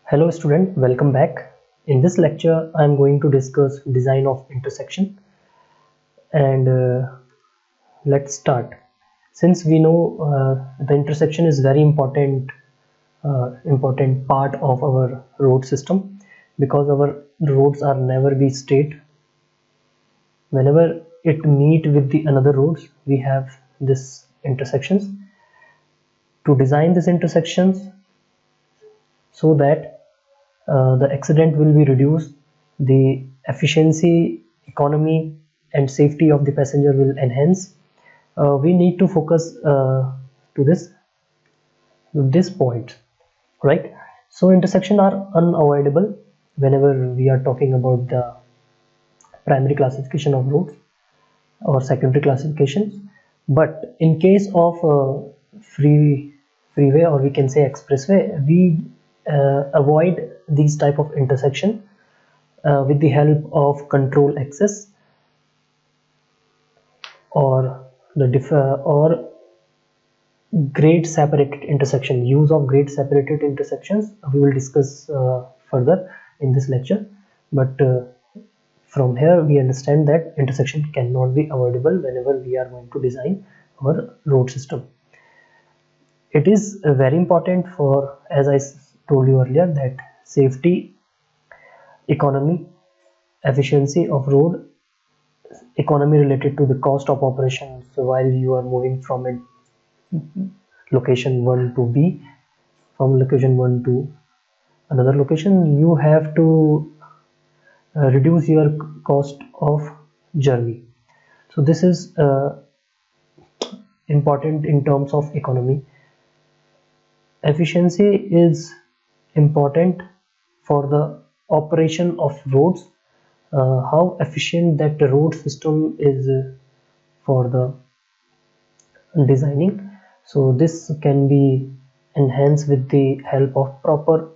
Hello student, welcome back. In this lecture, I am going to discuss design of intersection and let's start. Since we know the intersection is very important part of our road system because our roads are never be straight. Whenever it meet with the another roads, we have this intersections. To design these intersections so that the accident will be reduced, the efficiency, economy and safety of the passenger will enhance. We need to focus to this point, right? So intersection are unavoidable whenever we are talking about the primary classification of roads or secondary classifications. But in case of freeway, or we can say expressway, we avoid these type of intersection with the help of control access or or grade separated intersection. Use of grade separated intersections we will discuss further in this lecture, but from here we understand that intersection cannot be avoidable whenever we are going to design our road system. It is very important for, as I told you earlier, that safety, economy, efficiency of road, economy related to the cost of operations while you are moving from a location 1 to B, from location 1 to another location, you have to reduce your cost of journey. So this is important in terms of economy. Efficiency is important for the operation of roads, how efficient that the road system is for the designing. So this can be enhanced with the help of proper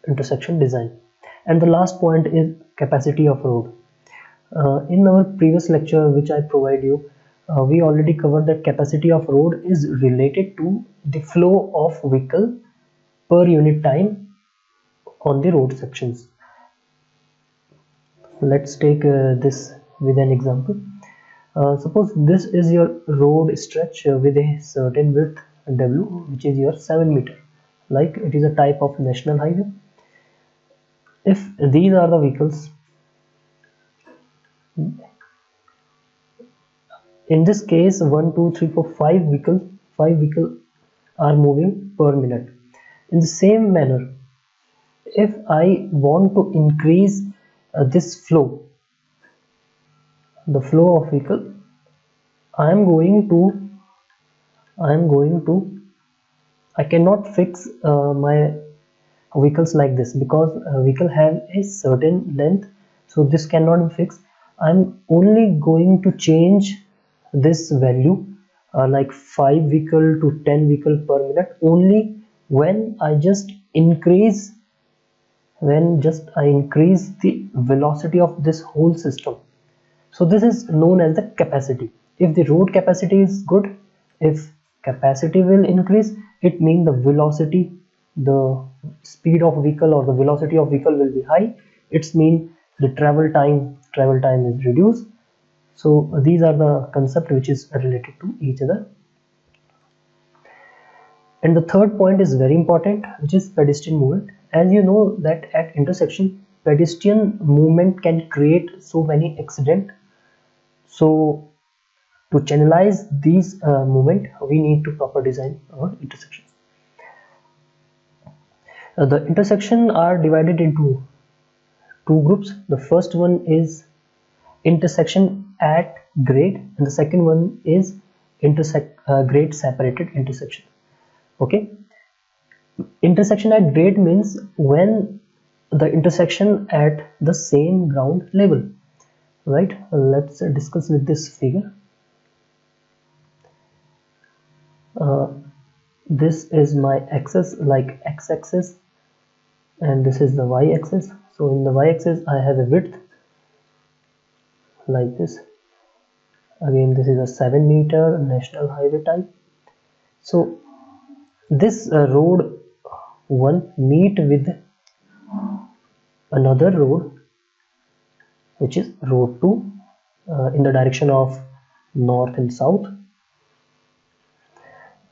intersection design. And the last point is capacity of road. In our previous lecture which I provide you, we already covered that capacity of road is related to the flow of vehicle per unit time on the road sections. Let's take this with an example. Suppose this is your road stretch with a certain width W, which is your 7 meter, like it is a type of national highway. If these are the vehicles, in this case 1 2 3 4 5 vehicles are moving per minute. In the same manner, if I want to increase this flow, the flow of vehicle, I cannot fix my vehicles like this because vehicle have a certain length, so this cannot be fixed. I'm only going to change this value like 5 vehicle to 10 vehicle per minute only when I increase the velocity of this whole system. So this is known as the capacity. If the road capacity is good, if capacity will increase, it means the velocity, the speed of vehicle or the velocity of vehicle will be high. It's mean the travel time is reduced. So these are the concept which is related to each other. And the third point is very important, which is pedestrian movement. As you know that at intersection, pedestrian movement can create so many accidents. So to channelize these movement, we need to proper design our intersection. The intersection are divided into two groups. The first one is intersection at grade, and the second one is grade separated intersection. Okay, intersection at grade means when the intersection at the same ground level, right? Let's discuss with this figure. This is my axis, like x-axis, and this is the y-axis. So in the y-axis I have a width like this. Again, this is a 7 meter national highway type. So this road 1 meet with another road which is road 2 in the direction of north and south.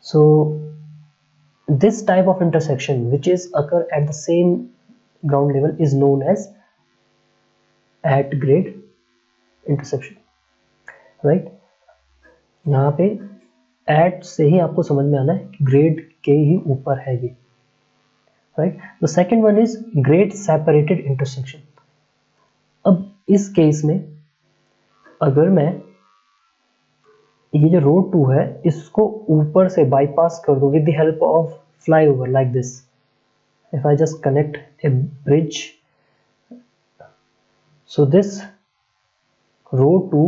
So this type of intersection which is occur at the same ground level is known as at grade intersection, right? यहाँ पे at से ही आपको समझ में आना है grade के ही ऊपर है ये, right? The second one is grade separated intersection. अब इस केस में अगर मैं ये जो रोड 2 है इसको ऊपर से बाईपास कर दूं with the help of flyover like this, if I just connect a bridge, so this road 2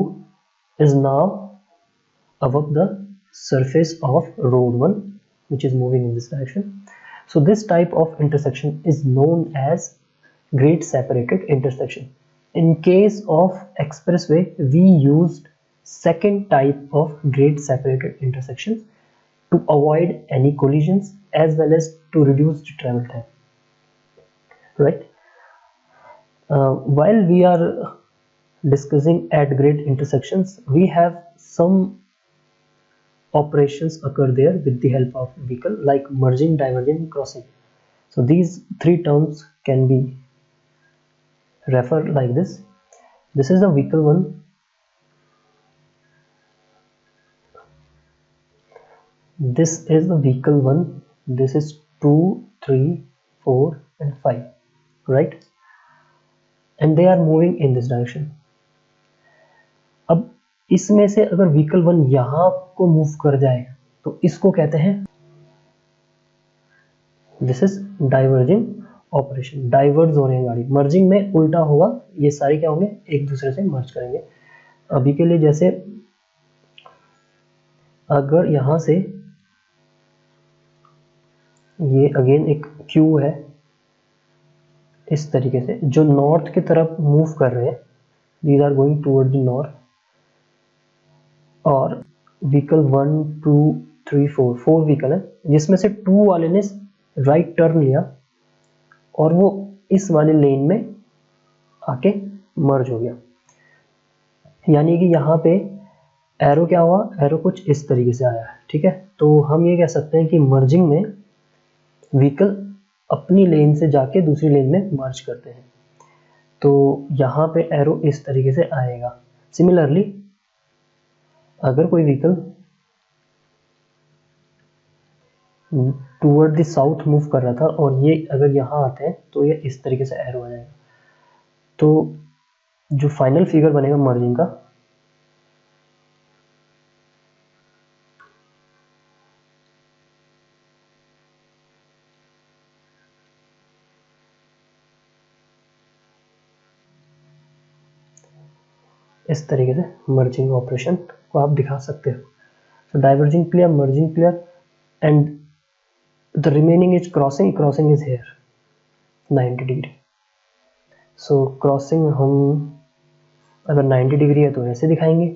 is now above the surface of road 1 which is moving in this direction. So this type of intersection is known as grade separated intersection. In case of expressway we used second type of grade separated intersections to avoid any collisions as well as to reduce the travel time, right? While we are discussing at grade intersections, we have some operations occur there with the help of vehicle like merging, diverging, crossing. So these three terms can be referred like this. This is the vehicle 1, this is the vehicle 1, this is 2, 3, 4 and 5, right? And they are moving in this direction. अब इसमें से अगर vehicle 1 यहाँ को move कर जाए तो इसको कहते हैं, this is diverging operation, diverge हो रही है गाड़ी। मर्जिंग में उल्टा होगा, ये सारे क्या होंगे एक दूसरे से मर्ज करेंगे। अभी के लिए जैसे अगर यहाँ से ये अगेन एक क्यू है इस तरीके से जो नॉर्थ की तरफ मूव कर रहे हैं, these are going toward the north, और व्हीकल 1 2 3 4 व्हीकल है जिसमें से 2 वाले ने राइट टर्न लिया और वो इस वाले लेन में आके मर्ज हो गया। यानी कि यहाँ पे एरो क्या हुआ, एरो कुछ इस तरीके से आया है, ठीक है। तो हम ये कह सकते हैं कि मर्जिंग में व्हीकल अपनी लेन से जाके दूसरी लेन में मर्ज करते हैं, तो यहाँ पे एरो इस तरीके से आएगा। सिमिलरली अगर कोई vehicle toward the south move कर रहा था और ये अगर यहाँ आते हैं तो ये इस तरीके से एरो आ जाएगा। तो जो फाइनल फिगर बनेगा मर्जिंग का, इस तरीके से मर्जिंग ऑपरेशन को आप दिखा सकते हो। So diverging clear, merging clear, and the remaining is crossing. Crossing is here 90 degree. So crossing हम अगर 90 डिग्री है तो ऐसे दिखाएंगे,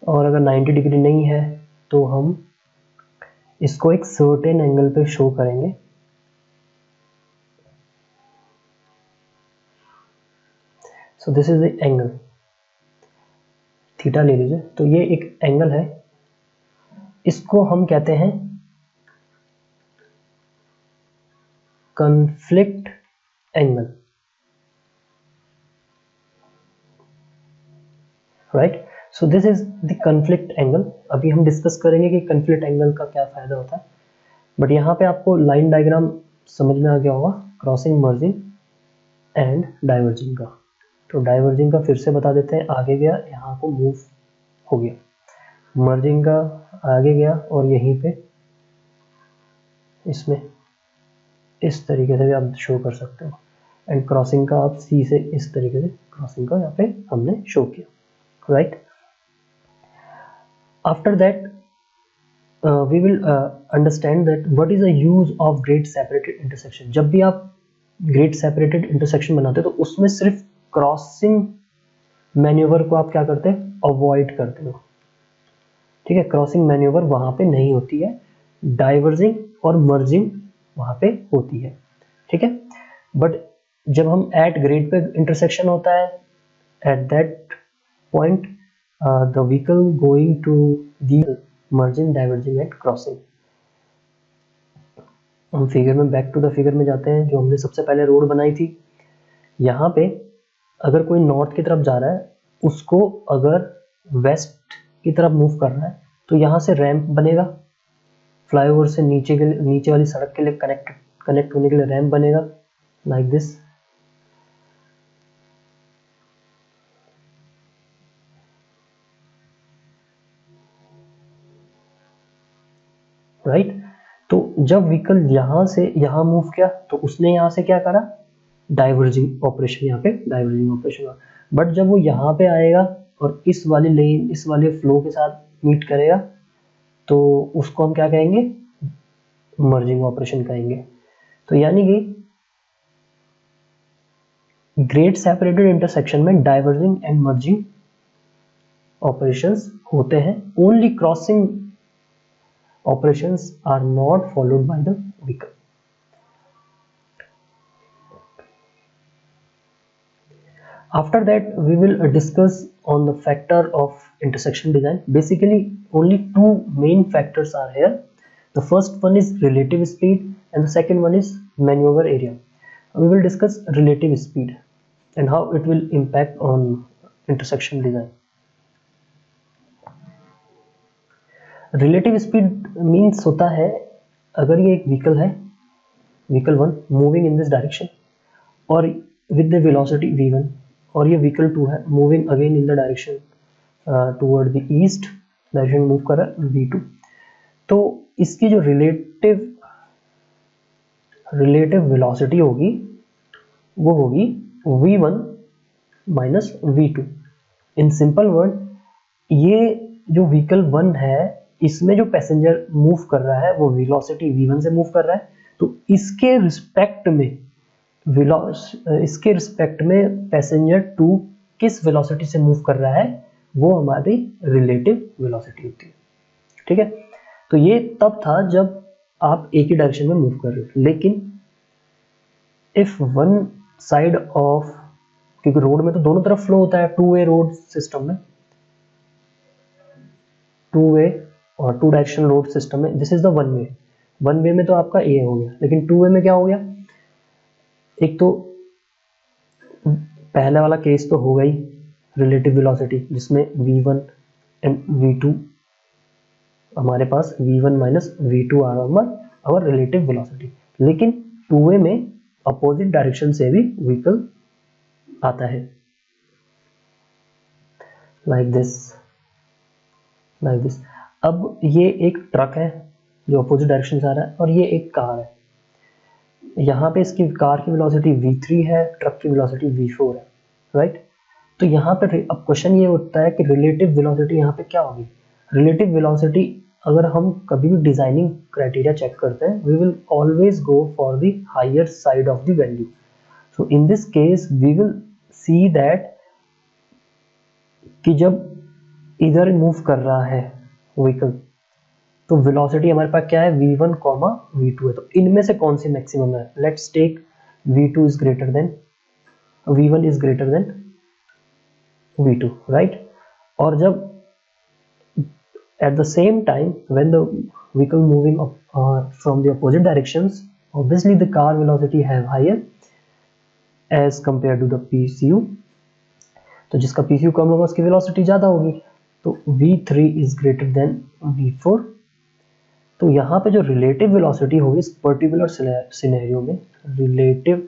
और अगर 90 डिग्री नहीं है तो हम इसको एक सर्टेन एंगल पे शो करेंगे। So this is the angle, theta ले लीजिए। तो ये एक एंगल है, इसको हम कहते हैं conflict angle, right. So this is the conflict angle. अभी हम डिस्कस करेंगे कि कॉन्फ्लिक्ट एंगल का क्या फायदा होता है, बट यहाँ पे आपको लाइन डायग्राम समझ में आ गया होगा, क्रॉसिंग, मर्जिंग एंड डाइवर्जिंग का। तो डाइवर्जिंग का फिर से बता देते हैं, आगे गया यहाँ को मूव हो गया, मर्जिंग का आगे गया और यहीं पे इसमें इस तरीके से भी आप शो कर सकते हो, एंड क्रॉसिंग का आप सी से इस तरीके से क्रॉसिंग का यहाँ पे हमने शो किया, right. After that we will understand that what is the use of grade separated intersection. जब भी आप ग्रेड सेपरेटेड इंटरसेक्शन बनाते हो तो उसमें सिर्फ क्रॉसिंग मैन्यूवर को आप क्या करते हैं, अवॉइड करते हो, ठीक है। क्रॉसिंग मैन्यूवर वहां पे नहीं होती है, डाइवर्जिंग और मर्जिंग वहां पे होती है, ठीक है। बट जब हम एट ग्रेड पे इंटरसेक्शन होता है, at that point the vehicle going to the merging, diverging and crossing. हम फिगर में बैक टू द फिगर में जाते हैं, जो हमने सबसे पहले रोड बनाई थी। यहाँ पे अगर कोई नॉर्थ की तरफ जा रहा है, उसको अगर वेस्ट की तरफ मूव कर रहा है, तो यहाँ से रैंप बनेगा, फ्लाईओवर से नीचे वाली सड़क के लिए कनेक्ट होने के लिए रैंप बनेगा, लाइक दिस। राइट। तो जब व्हीकल यहाँ से यहाँ मूव किया, तो उसने यहाँ से क्या करा, डाइवर्जिंग ऑपरेशन, यहाँ पे डाइवर्जिंग ऑपरेशन हुआ। बट जब वो यहाँ पे आएगा और इस वाली लेन, इस वाले फ्लो के साथ मीट करेगा, तो उसको हम क्या कहेंगे, मर्जिंग ऑपरेशन कहेंगे। तो यानी कि ग्रेड सेपरेटेड इंटरसेक्शन में डाइवर्जिंग एंड मर्जिंग ऑपरेशंस होते हैं, only crossing operations are not followed by the vehicle. After that we will discuss on the factor of intersection design. Basically only two main factors are here. The first one is relative speed and the second one is maneuver area. We will discuss relative speed and how it will impact on intersection design. Relative speed means होता है, अगर ये एक vehicle है, vehicle 1 moving in this direction और with the velocity v1, और ये vehicle 2 है moving again in the direction toward the east direction move कर रहा है v2, तो इसकी जो रिलेटिव वेलोसिटी होगी वो होगी v1 minus v2। In simple word, ये जो व्हीकल 1 है, इसमें जो पैसेंजर मूव कर रहा है वो वेलोसिटी v1 से मूव कर रहा है, तो इसके रिस्पेक्ट में पैसेंजर 2 किस वेलोसिटी से मूव कर रहा है, वो हमारी रिलेटिव वेलोसिटी होती है। ठीक है, तो ये तब था जब आप एक ही डायरेक्शन में मूव कर रहे हो। लेकिन इफ वन साइड ऑफ, क्योंकि रोड में तो दोनों तरफ फ्लो होता है, टू वे रोड सिस्टम में, टू वे और टू डायरेक्शन रोड सिस्टम में, this is the one way में तो आपका ए हो गया, लेकिन टू वे में क्या हो गया, एक तो पहला वाला केस तो हो गई रिलेटिव वेलोसिटी, जिसमें v1 एंड v2 हमारे पास v1 minus v2 our relative velocity. लेकिन टू वे में अपोजिट डायरेक्शन से भी व्हीकल आता है, लाइक दिस। अब ये एक ट्रक है जो अपोजिट डायरेक्शन से आ रहा है, और ये एक कार है। यहाँ पे इसकी कार की वेलोसिटी v3 है, ट्रक की वेलोसिटी v4 है, राइट। तो यहाँ पे अब क्वेश्चन ये उठता है कि रिलेटिव वेलोसिटी यहाँ पे क्या होगी। रिलेटिव वेलोसिटी अगर हम कभी भी डिजाइनिंग क्राइटेरिया चेक करते हैं, we will always go for the higher side of the value. So in this case we will see that कि जब इधर मूव कर रहा है व्हीकल, तो वेलोसिटी हमारे पास क्या है, v1, v2 है। तो इनमें से कौन सी मैक्सिमम है, let's take v2 is greater than v1 is greater than v2, right. और जब at the same time when the vehicle moving from the opposite directions, obviously the car velocity have higher as compared to the PCU, तो जिसका PCU कम होगा उसकी velocity ज़्यादा होगी। तो v3 is greater than v4। तो यहाँ पे जो रिलेटिव वेलोसिटी होगी इस पर्टिकुलर सिनेरियो में, रिलेटिव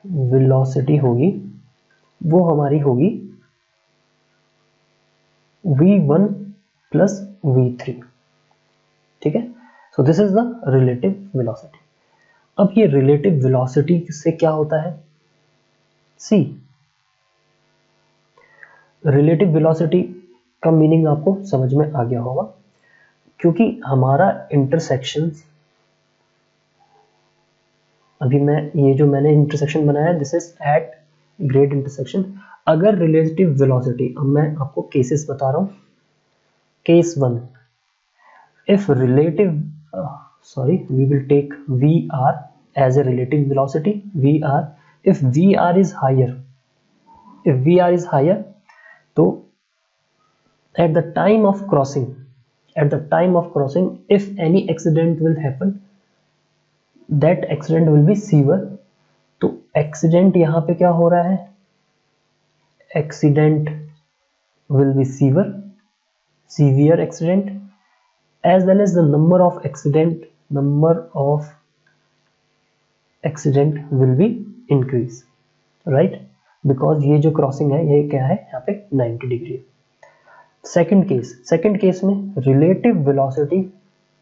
वेलोसिटी होगी वो हमारी होगी v1 प्लस v3। ठीक है, so this is the relative velocity. अब ये रिलेटिव वेलोसिटी से क्या होता है, सी रिलेटिव वेलोसिटी का मीनिंग आपको समझ में आ गया होगा, क्योंकि हमारा इंटरसेक्शन, अभी मैंने इंटरसेक्शन बनाया, this is at grade intersection. अगर रिलेटिव वेलोसिटी, अब मैं आपको केसेस बता रहा हूं। Case 1, if relative we will take vr as a relative velocity, vr if VR is higher, तो at the time of crossing, if any accident will happen, that accident will be severe. तो accident यहाँ पे क्या हो रहा है, accident will be severe accident, as well as the number of accident will be increase, right? Because ये जो crossing है ये क्या है, यहाँ पे 90 डिग्री है. सेकंड केस में relative velocity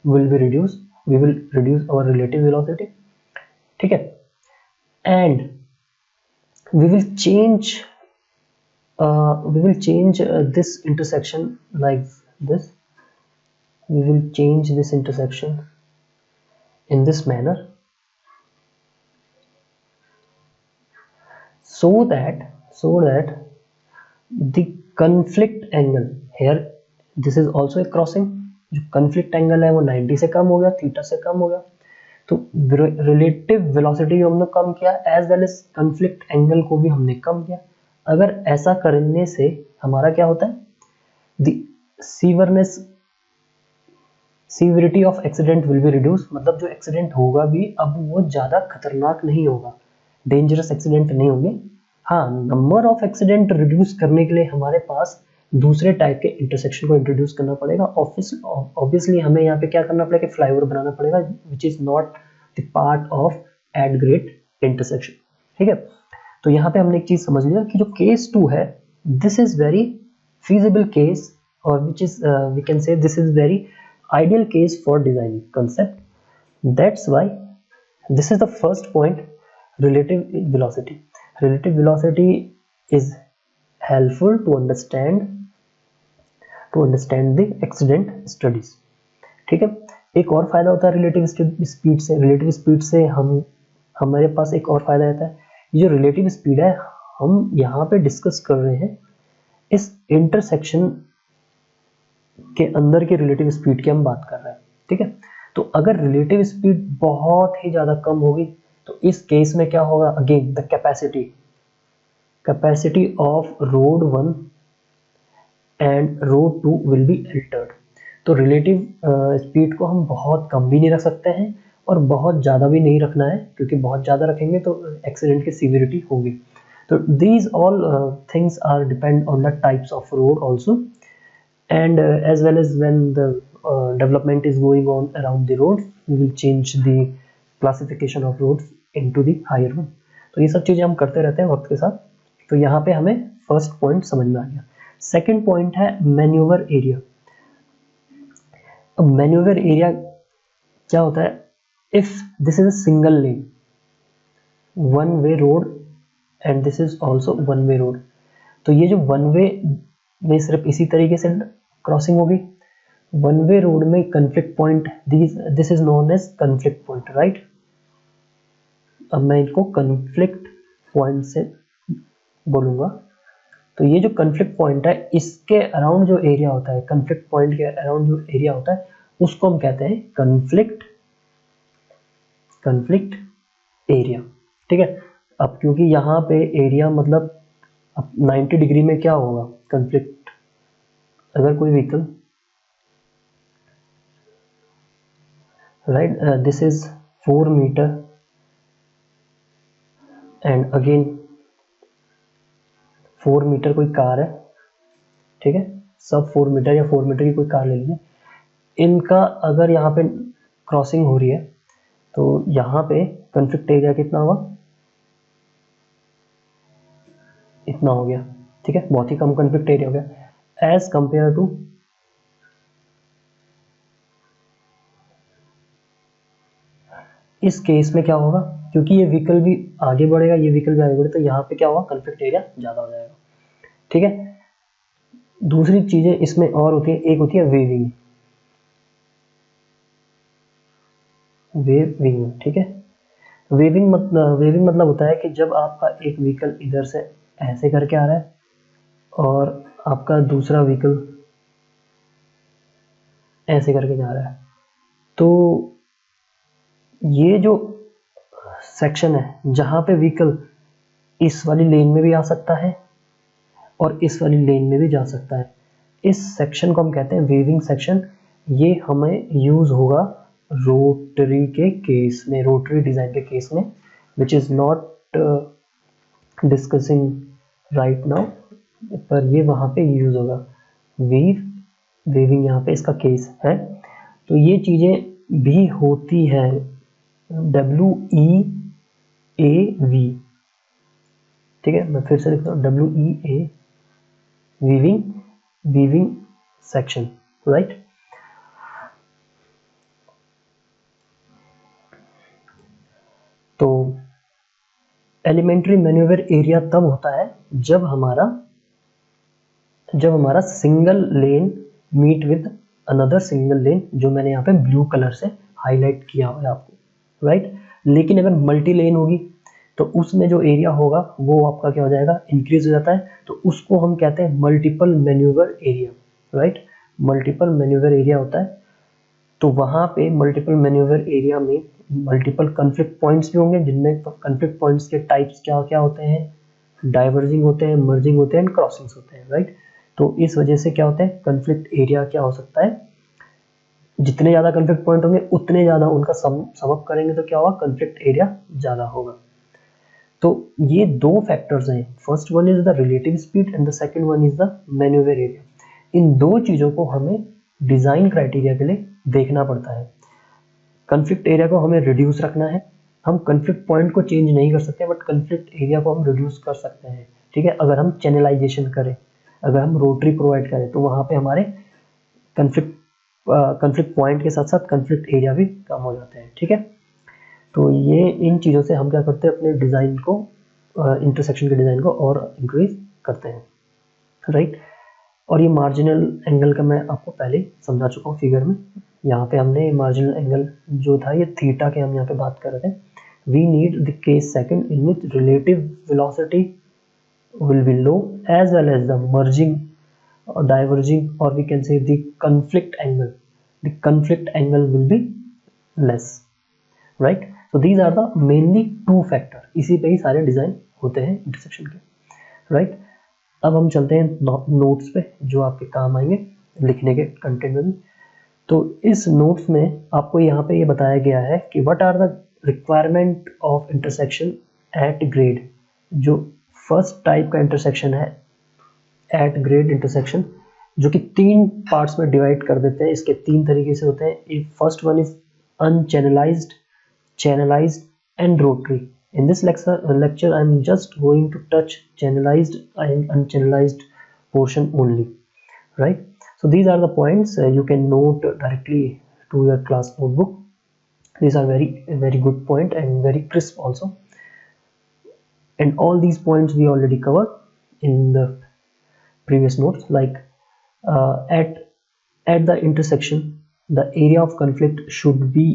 will be reduce, we will reduce our relative velocity, ठीक है, and we will change this intersection like this, we will change this intersection in this manner so that the conflict angle here, this is also a crossing, जो conflict angle है वो 90 से कम हो गया, theta से कम हो गया, तो रिलेटिव वेलोसिटी को हमने कम किया, as well as conflict angle को भी हमने कम किया. अगर ऐसा करने से हमारा क्या होता है, the severity of accident will be reduce, मतलब जो एक्सीडेंट होगा भी अब वो ज़्यादा खतरनाक नहीं होगा, डेंजरस एक्सीडेंट नहीं होंगे. हाँ, नंबर ऑफ एक्सीडेंट रिड्यूस करने के लिए हमारे पास दूसरे टाइप के इंटरसेक्शन को इंट्रोड्यूस करना पड़ेगा. ऑब्वियसली हमें यहाँ पे क्या करना पड़ेगा, फ्लाईओवर बनाना पड़ेगा which is not the part of at grade intersection, ठीक है. तो यहाँ पे हमने एक चीज़ समझ लिया कि जो केस 2 है, this is very feasible case, or which is we can say this is very ideal case for designing concept. That's why this is the first point, relative velocity. Relative velocity is helpful to understand the accident studies, ठीक है. एक और फायदा होता है relative speed से. Relative speed से हमारे पास एक और फायदा रहता है, ये जो रिलेटिव स्पीड है हम यहाँ पे डिस्कस कर रहे हैं इस इंटरसेक्शन के अंदर की रिलेटिव स्पीड की हम बात कर रहे हैं, ठीक है. तो अगर रिलेटिव स्पीड बहुत ही ज़्यादा कम होगी तो इस केस में क्या होगा, again the capacity of road 1 and road 2 will be altered. तो रिलेटिव स्पीड को हम बहुत कम भी नहीं रख सकते हैं और बहुत ज़्यादा भी नहीं रखना है, क्योंकि बहुत ज़्यादा रखेंगे तो एक्सीडेंट की सीवियरिटी होगी. तो these all things are depend on the types of road also, and as well as when the development is going on around the roads, we will change the classification of roads into the higher one. तो ये सब चीज़ें हम करते रहते हैं वक्त के साथ. तो यहाँ पे हमें फर्स्ट पॉइंट समझ में आ गया. सेकंड पॉइंट है मैन्यूवर एरिया. अब मैन्यूवर एरिया क्या होता है, if this is a single lane one way road and this is also one way road, तो ये जो वन वे में सिर्फ इसी तरीके से क्रॉसिंग होगी. वन वे रोड में conflict point, this is known as conflict point, right. अब मैं इनको कन्फ्लिक्ट पॉइंट से बोलूँगा. तो ये जो कन्फ्लिक्ट पॉइंट है इसके अराउंड जो एरिया होता है, कन्फ्लिक्ट पॉइंट के अराउंड जो एरिया होता है उसको हम कहते हैं कन्फ्लिक्ट एरिया, ठीक है. अब क्योंकि यहाँ पे एरिया मतलब अब 90 डिग्री में क्या होगा कन्फ्लिक्ट, अगर कोई vehicle, right, this is 4 meter and again 4 meter कोई कार है, ठीक है, सब 4 मीटर या 4 मीटर की कोई कार ले लीजिए. इनका अगर यहाँ पे क्रॉसिंग हो रही है तो यहाँ पे कन्फ्लिक्ट एरिया कितना होगा, इतना हो गया, ठीक है, बहुत ही कम कन्फ्लिक्ट एरिया हो गया एज कंपेयर टू इस केस में क्या होगा, क्योंकि ये व्हीकल भी आगे बढ़ेगा, ये व्हीकल भी आगे बढ़ेगा, तो यहाँ पे क्या होगा कन्फ्लिक्ट एरिया ज़्यादा हो जाएगा, ठीक है. दूसरी चीज़ें इसमें और होती है, एक होती है वेविंग, ठीक है. वेविंग मतलब होता है कि जब आपका एक व्हीकल इधर से ऐसे करके आ रहा है और आपका दूसरा व्हीकल ऐसे करके जा रहा है, तो ये जो सेक्शन है जहाँ पे व्हीकल इस वाली लेन में भी आ सकता है और इस वाली लेन में भी जा सकता है। इस सेक्शन को हम कहते हैं वेविंग सेक्शन। ये हमें यूज होगा रोटरी के केस में, रोटरी डिजाइन के केस में, which is not discussing right now, पर ये वहां पे यूज होगा। वेविंग यहाँ पे इसका केस है। तो ये चीजें भी होती है WEAV, ठीक है, मैं फिर से लिखता हूँ WEA, वीविंग सेक्शन, राइट। तो एलिमेंट्री मैन्यूवर एरिया तब होता है जब हमारा single lane meet with another single lane, जो मैंने यहाँ पे ब्लू कलर से हाईलाइट किया हुआ है आपको, राइट। लेकिन अगर मल्टी लेन होगी तो उसमें जो एरिया होगा वो आपका क्या हो जाएगा, इंक्रीज हो जाता है। तो उसको हम कहते हैं multiple manoeuvre area, right. Multiple manoeuvre area होता है। तो वहां पे मल्टीपल मैन्यूवर एरिया में मल्टीपल कन्फ्लिक्ट पॉइंट्स भी होंगे, जिनमें कन्फ्लिक्ट पॉइंट्स के टाइप्स क्या क्या होते हैं, डाइवर्जिंग होते हैं, मर्जिंग होते हैं एंड क्रॉसिंग्स होते हैं, राइट। तो इस वजह से क्या होता है, कन्फ्लिक्ट एरिया क्या हो सकता है, जितने ज्यादा कन्फ्लिक्ट पॉइंट होंगे उतने ज्यादा उनका सम अप करेंगे तो क्या होगा, कन्फ्लिक्ट एरिया ज्यादा होगा। तो ये दो फैक्टर्स हैं, first one is the relative speed and the second one is the manoeuvre area. इन दो चीजों को हमें डिजाइन क्राइटेरिया के लिए देखना पड़ता है। कन्फ्लिक्ट एरिया को हमें रिड्यूस रखना है, हम कन्फ्लिक्ट पॉइंट को चेंज नहीं कर सकते बट कन्फ्लिक्ट एरिया को हम रिड्यूस कर सकते हैं, ठीक है। अगर हम चैनलाइजेशन करें, अगर हम रोटरी प्रोवाइड करें तो वहां पे हमारे कन्फ्लिक्ट पॉइंट के साथ साथ कन्फ्लिक्ट एरिया भी कम हो जाते हैं, ठीक है। तो ये इन चीज़ों से हम क्या करते हैं, अपने डिज़ाइन को, इंटरसेक्शन के डिज़ाइन को और इंक्रीज करते हैं, राइट। और ये मार्जिनल एंगल का मैं आपको पहले समझा चुका हूँ फिगर में। यहाँ पे हमने मार्जिनल एंगल जो था ये थीटा के हम यहाँ पे बात कर रहे थे। We need the case second in which relative velocity will be low as well as the merging or diverging, or we can say the conflict angle will be less, right. So these are the mainly two factor, इसी पे ही सारे design होते हैं intersection के, right. अब हम चलते हैं नोट्स पे जो आपके काम आएंगे लिखने के कंटेंट में भी। तो इस नोट्स में आपको यहाँ पे ये बताया गया है कि what are the requirement of intersection at grade. जो फर्स्ट टाइप का इंटरसेक्शन है एट ग्रेड इंटरसेक्शन, जो कि तीन पार्ट्स में डिवाइड कर देते हैं। इसके तीन तरीके से होते हैं। First one is unchannelised, channelised and rotary. In this lecture I am just going to touch channelized and unchannelized portion only, right. So these are the points you can note directly to your class notebook. These are very good point and very crisp also, and all these points we already covered in the previous notes, like at the intersection the area of conflict should be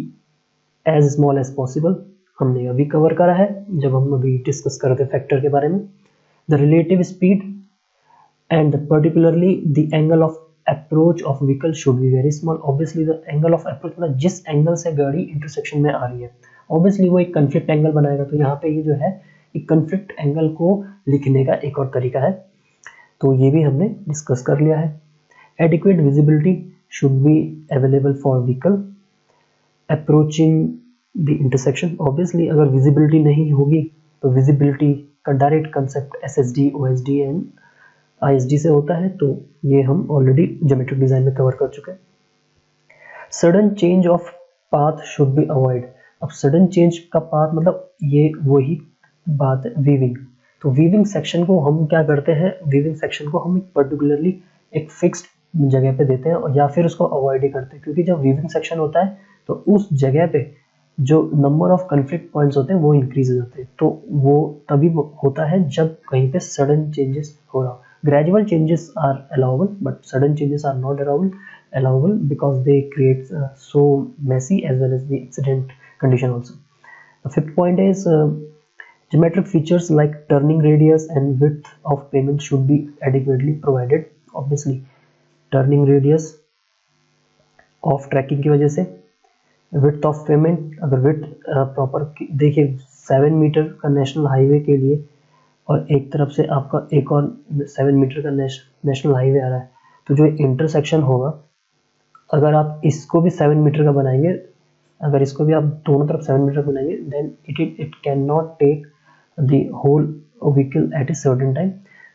as small as possible। हमने अभी cover करा है जब हम अभी discuss कर रहे थे फैक्टर के बारे में। The relative speed and particularly the angle of approach of vehicle should be very small. Obviously the angle of approach मतलब जिस एंगल से गाड़ी इंटरसेक्शन में आ रही है, ऑब्वियसली वो एक कन्फ्लिक्ट एंगल बनाएगा। तो यहाँ पे ये जो है एक कन्फ्लिक्ट एंगल को लिखने का एक और तरीका है, तो ये भी हमने डिस्कस कर लिया है। Adequate visibility should be available for vehicle approaching the intersection. Obviously अगर विजिबिलिटी नहीं होगी तो विजिबिलिटी का direct concept SSD, OSD and ISD से होता है, तो ये हम ऑलरेडी ज्योमेट्रिक डिजाइन में कवर कर चुके हैं। Sudden change of path should be avoid. अब सडन चेंज का पाथ मतलब ये वही बात है वीविंग। तो वीविंग सेक्शन को हम क्या करते हैं, वीविंग सेक्शन को हम पर्टिकुलरली एक फिक्स्ड जगह पे देते हैं और या फिर उसको अवॉइड ही करते हैं, क्योंकि जब वीविंग सेक्शन होता है तो उस जगह पे जो नंबर ऑफ कन्फ्लिक्ट पॉइंट्स होते हैं वो इंक्रीज हो जाते हैं। तो वो तभी होता है जब कहीं पे सडन चेंजेस हो रहा हो। Gradual changes are allowable but sudden changes are not allowable because they create so messy as well as the accident condition also. The fifth point is geometric features like turning radius and width of pavement should be adequately provided. Obviously turning radius of tracking की वजह से, width of pavement, अगर width proper देखिए 7 metre का national highway के लिए और एक तरफ से आपका एक और 7 मीटर का नेशनल हाईवे आ रहा है, तो जो इंटरसेक्शन होगा, अगर आप इसको भी 7 मीटर का बनाएंगे, अगर इसको भी आप दोनों तरफ 7 मीटर बनाएंगे, then it can not take the whole vehicle at a certain time.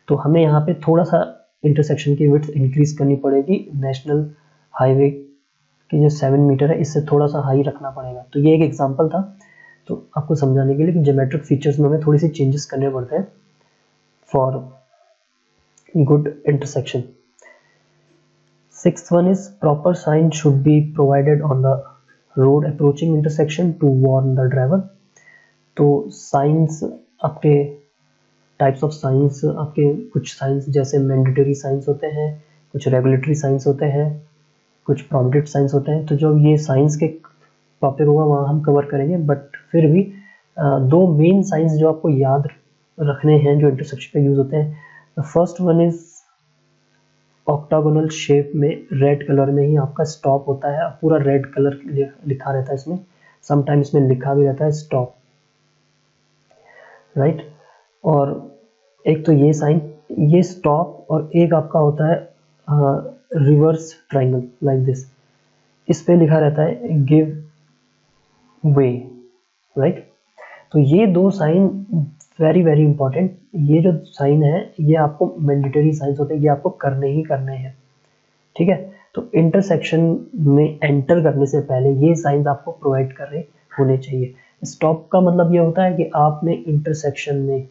तो हमें यहाँ पे थोड़ा सा इंटरसेक्शन की विड्थ इंक्रीज करनी पड़ेगी, नेशनल हाईवे की जो 7 मीटर है इससे थोड़ा सा हाई रखना पड़ेगा। तो ये एक एग्जांपल था, तो आपको समझाने के लिए कि ज्योमेट्रिक फीचर्स में हमें थोड़ी सी चेंजेस करने पड़ते हैं for good intersection. Sixth one is proper sign should be provided on the road approaching intersection to warn the driver। तो साइंस आपके टाइप्स ऑफ साइंस, आपके कुछ साइंस जैसे मैंडेटरी साइंस होते हैं, कुछ रेगुलेटरी साइंस होते हैं, कुछ प्रोहिबिटेड साइंस होते हैं। तो जो ये साइंस के टॉपिक होगा वहाँ हम कवर करेंगे, बट फिर भी दो मेन साइंस जो आपको याद रखने हैं जो इंटरसेक्शन पे यूज होते हैं। The first one is octagonal shape में रेड कलर में ही आपका स्टॉप होता है, पूरा रेड कलर लिखा रहता है इसमें, समटाइम इसमें लिखा भी रहता है स्टॉप, राइट। और एक तो ये साइन, ये स्टॉप, और एक आपका होता है रिवर्स ट्रायंगल लाइक दिस, इस पे लिखा रहता है गिव वे, राइट। तो ये दो साइन वेरी वेरी इंपॉर्टेंट, ये जो साइन है ये आपको मैंडेटरी साइंस होते हैं, ये आपको करने ही करने हैं, ठीक है। तो इंटरसेक्शन में एंटर करने से पहले ये साइंस आपको प्रोवाइड कर रहे होने चाहिए। स्टॉप का मतलब ये होता है कि आपने इंटरसेक्शन में,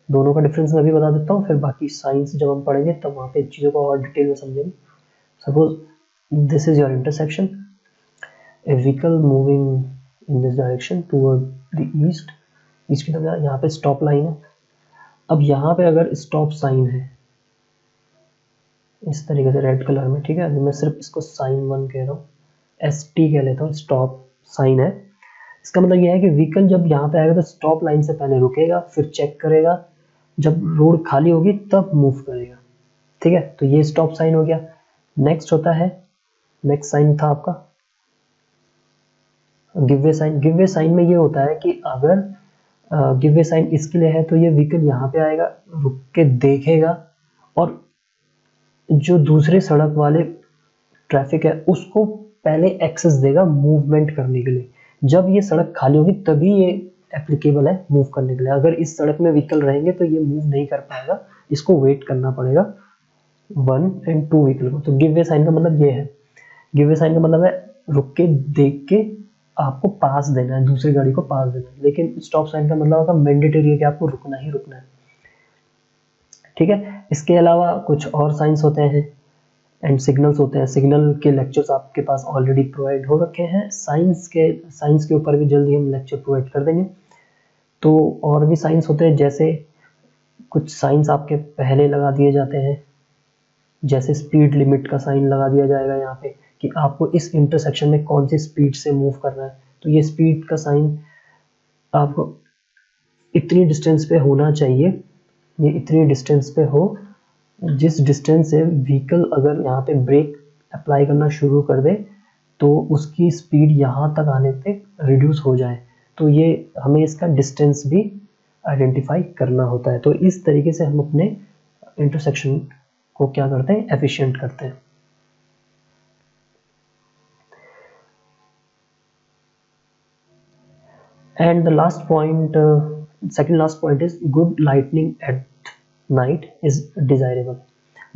दोनों का डिफरेंस मैं भी बता देता हूँ, फिर बाकी साइंस जब हम पढ़ेंगे तब वहाँ पे चीज़ों को और डिटेल में समझेंगे। Suppose this is your intersection, A vehicle moving in this direction toward the east की तरफ, यहाँ पे स्टॉप लाइन है। अब यहाँ पे अगर स्टॉप साइन है इस तरीके से रेड कलर में, ठीक है, मैं सिर्फ इसको साइन 1 कह रहा हूँ, ST कह लेता हूँ, स्टॉप साइन है। इसका मतलब यह है कि व्हीकल जब यहाँ पे आएगा तो स्टॉप लाइन से पहले रुकेगा, फिर चेक करेगा, जब रोड खाली होगी तब मूव करेगा, ठीक है। तो ये स्टॉप साइन हो गया। नेक्स्ट होता है, नेक्स्ट साइन था आपका give way sign. Give way sign में ये होता है कि अगर गिव वे साइन इसके लिए है तो ये व्हीकल यहाँ पे आएगा, रुक के देखेगा, और जो दूसरे सड़क वाले ट्रैफिक है उसको पहले एक्सेस देगा मूवमेंट करने के लिए। जब ये सड़क खाली होगी तभी ये एप्लीकेबल है मूव करने के लिए। अगर इस सड़क में व्हीकल रहेंगे तो ये मूव नहीं कर पाएगा, इसको वेट करना पड़ेगा 1 और 2 व्हीकल को। तो गिव वे साइन का मतलब ये है, गिव वे साइन का मतलब है रुक के देख के आपको पास देना है, दूसरी गाड़ी को पास देना है। लेकिन स्टॉप साइन का मतलब होगा मैंडेटरी है कि आपको रुकना ही रुकना है, ठीक है। इसके अलावा कुछ और साइंस होते हैं एंड सिग्नल्स होते हैं। सिग्नल के लेक्चर्स आपके पास ऑलरेडी प्रोवाइड हो रखे हैं, साइंस के ऊपर भी जल्दी हम लेक्चर प्रोवाइड कर देंगे। तो और भी साइंस होते हैं, जैसे कुछ साइंस आपके पहले लगा दिए जाते हैं, जैसे स्पीड लिमिट का साइन लगा दिया जाएगा यहाँ पे कि आपको इस इंटरसेक्शन में कौन सी स्पीड से मूव करना है। तो ये स्पीड का साइन आपको इतनी डिस्टेंस पे होना चाहिए, ये इतनी डिस्टेंस पे हो जिस डिस्टेंस से व्हीकल अगर यहाँ पे ब्रेक अप्लाई करना शुरू कर दे तो उसकी स्पीड यहाँ तक आने तक रिड्यूस हो जाए। तो ये हमें इसका डिस्टेंस भी आइडेंटिफाई करना होता है। तो इस तरीके से हम अपने इंटरसेक्शन को क्या करते हैं, एफिशिएंट करते हैं। And the last point, second last point is good lighting at night is desirable।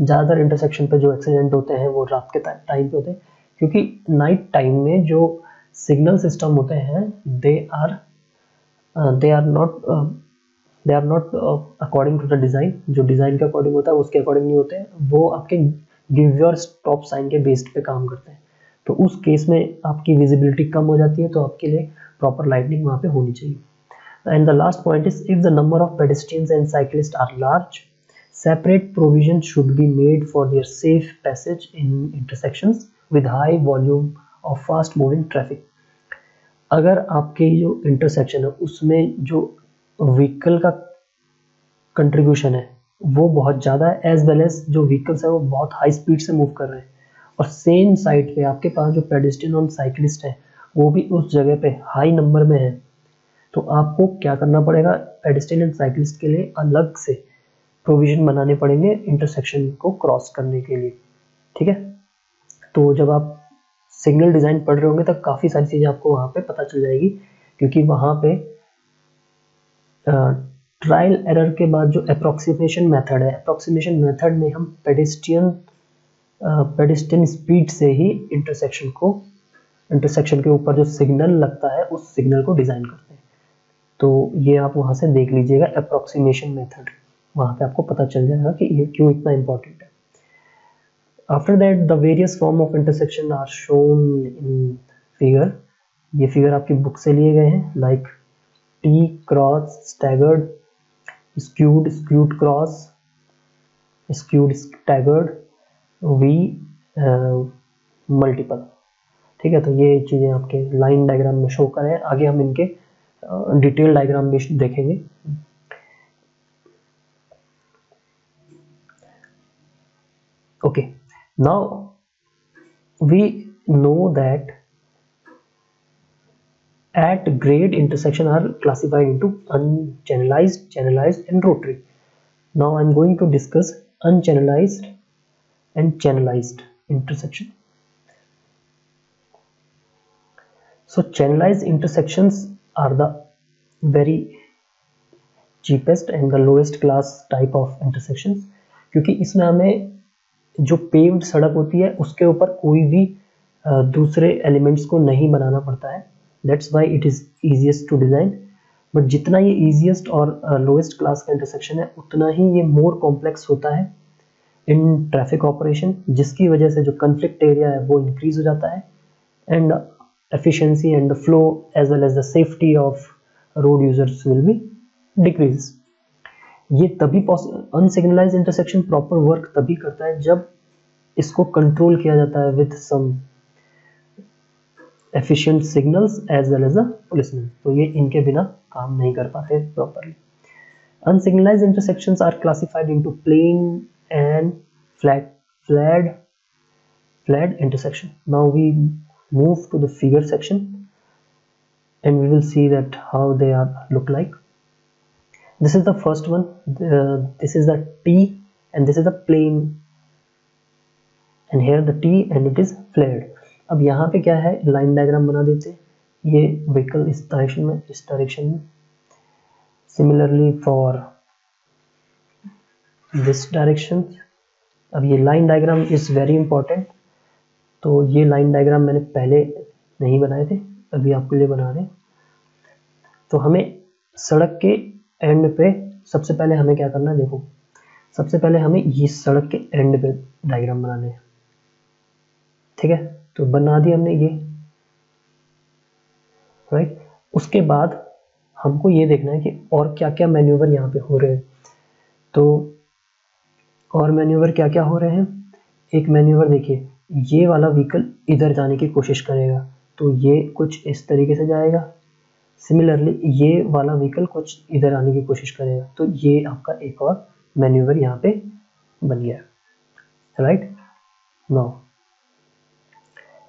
ज़्यादातर इंटरसेक्शन पे जो एक्सीडेंट होते हैं वो रात के टाइम पे होते हैं, क्योंकि नाइट टाइम में जो सिग्नल सिस्टम होते हैं they are not according to the design. जो डिज़ाइन के अकॉर्डिंग होता है उसके अकॉर्डिंग नहीं होते हैं, वो आपके गिव योर स्टॉप साइन के बेस्ड पे काम करते हैं। तो उस केस में आपकी विजिबिलिटी कम हो जाती है, तो आपके लिए प्रॉपर लाइटनिंग वहाँ पे होनी चाहिए। And the last point is if the number of pedestrians and cyclist are large, separate provision should be made for their safe passage in intersections with high volume of fast moving traffic। अगर आपके जो intersection है उसमें जो vehicle का contribution है वो बहुत ज़्यादा है, एज वेल एज जो व्हीकल्स है वो बहुत हाई स्पीड से मूव कर रहे हैं, और सेम साइड पे आपके पास जो पेडेस्ट्रियन और साइक्लिस्ट है वो भी उस जगह पे हाई नंबर में है, तो आपको क्या करना पड़ेगा, पेडेस्ट्रियन एंड साइक्लिस्ट के लिए अलग से प्रोविजन बनाने पड़ेंगे इंटरसेक्शन को क्रॉस करने के लिए, ठीक है। तो जब आप सिग्नल डिज़ाइन पढ़ रहे होंगे तब काफ़ी सारी चीज़ें आपको वहाँ पे पता चल जाएगी, क्योंकि वहाँ पे ट्रायल एरर के बाद जो अप्रोक्सीमेशन मेथड है, अप्रोक्सीमेशन मेथड में हम पेडेस्ट्रियन स्पीड से ही इंटरसेक्शन के ऊपर जो सिग्नल लगता है उस सिग्नल को डिज़ाइन करते हैं। तो ये आप वहाँ से देख लीजिएगा अप्रोक्सीमेशन मेथड, वहाँ पे आपको पता चल जाएगा कि ये क्यों इतना इम्पोर्टेंट है। After that the various form of intersection are shown in figure. ये फिगर आपकी बुक से लिए गए हैं, like T cross staggered, skewed cross, skewed staggered, V multiple, ठीक है। तो ये चीज़ें आपके लाइन डायग्राम में शो करें, आगे हम इनके डिटेल डायग्राम भी देखेंगे। Okay, now we know that at grade intersection are classified into unchannelized, channelized and rotary. Now I am going to discuss unchannelized and channelized intersection. So channelized intersections are the very cheapest and the lowest class type of intersections, क्योंकि इसमें हमें जो paved सड़क होती है उसके ऊपर कोई भी दूसरे एलिमेंट्स को नहीं बनाना पड़ता है, that's why it is easiest to design. But जितना ये ईजिएस्ट और लोएस्ट क्लास का इंटरसेक्शन है उतना ही ये मोर कॉम्प्लेक्स होता है इन ट्रैफिक ऑपरेशन, जिसकी वजह से जो कन्फ्लिक्ट एरिया है वो इंक्रीज हो जाता है and efficiency and the flow as well as the safety of road users will be decrease. ये तभी अनसिग्नलाइज्ड इंटरसेक्शन प्रॉपर वर्क तभी करता है जब इसको कंट्रोल किया जाता है with some efficient signals as well as the policeman. तो ये इनके बिना काम नहीं कर पाते properly. Unsignalised intersections are classified into plain and flat intersection. Now we move to the figure section and we will see that how they are look like. This is the first one, this is the T and this is the plane, and here the T and it is flared. अब यहाँ पे क्या है, line diagram बना देते हैं, ये vehicle इस डायरेक्शन में, सिमिलरली फॉर दिस डायरेक्शन। अब ये line diagram is very important, तो ये लाइन डायग्राम मैंने पहले नहीं बनाए थे, अभी आपके लिए बना रहे हैं। तो हमें सड़क के एंड पे सबसे पहले हमें क्या करना है, देखो सबसे पहले हमें ये सड़क के एंड पे डायग्राम बनाने हैं, ठीक है। तो बना दिया हमने ये, राइट। उसके बाद हमको ये देखना है कि और क्या क्या मैन्यूवर यहाँ पे हो रहे हैं। तो और मैन्यूवर क्या क्या हो रहे हैं, एक मैन्यूवर देखिए, ये वाला व्हीकल इधर जाने की कोशिश करेगा तो ये कुछ इस तरीके से जाएगा, सिमिलरली ये वाला व्हीकल कुछ इधर आने की कोशिश करेगा, तो ये आपका एक और मैन्यूवर यहाँ पे बन गया, right. Now